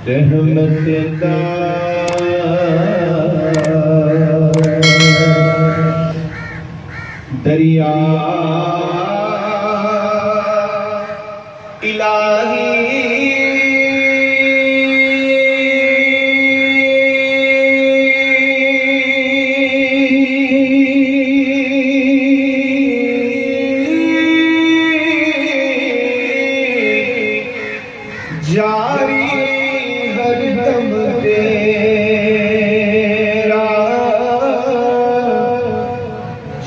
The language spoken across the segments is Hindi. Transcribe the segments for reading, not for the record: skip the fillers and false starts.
रहमत दा दरिया इलाही जारी हरदम तेरा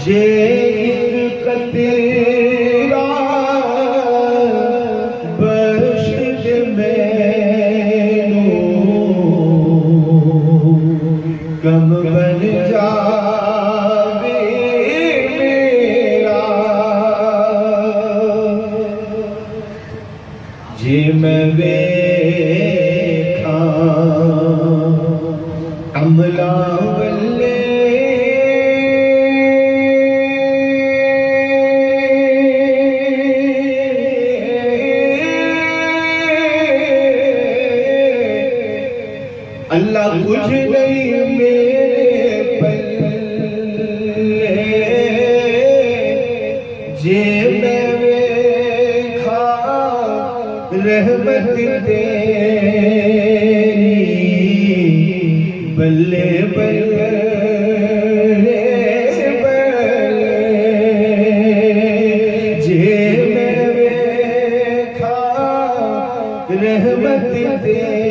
जे तेरा बख्श मैनू कम बन जावे मेरा जे मैं वेखा अमला वल्ले अल्लाह कुछ नहीं मेरे पल्ले जे मैं वेखा रहमत तेरी बल्ले बल्ले जे मैं वेखा रहमत तेरी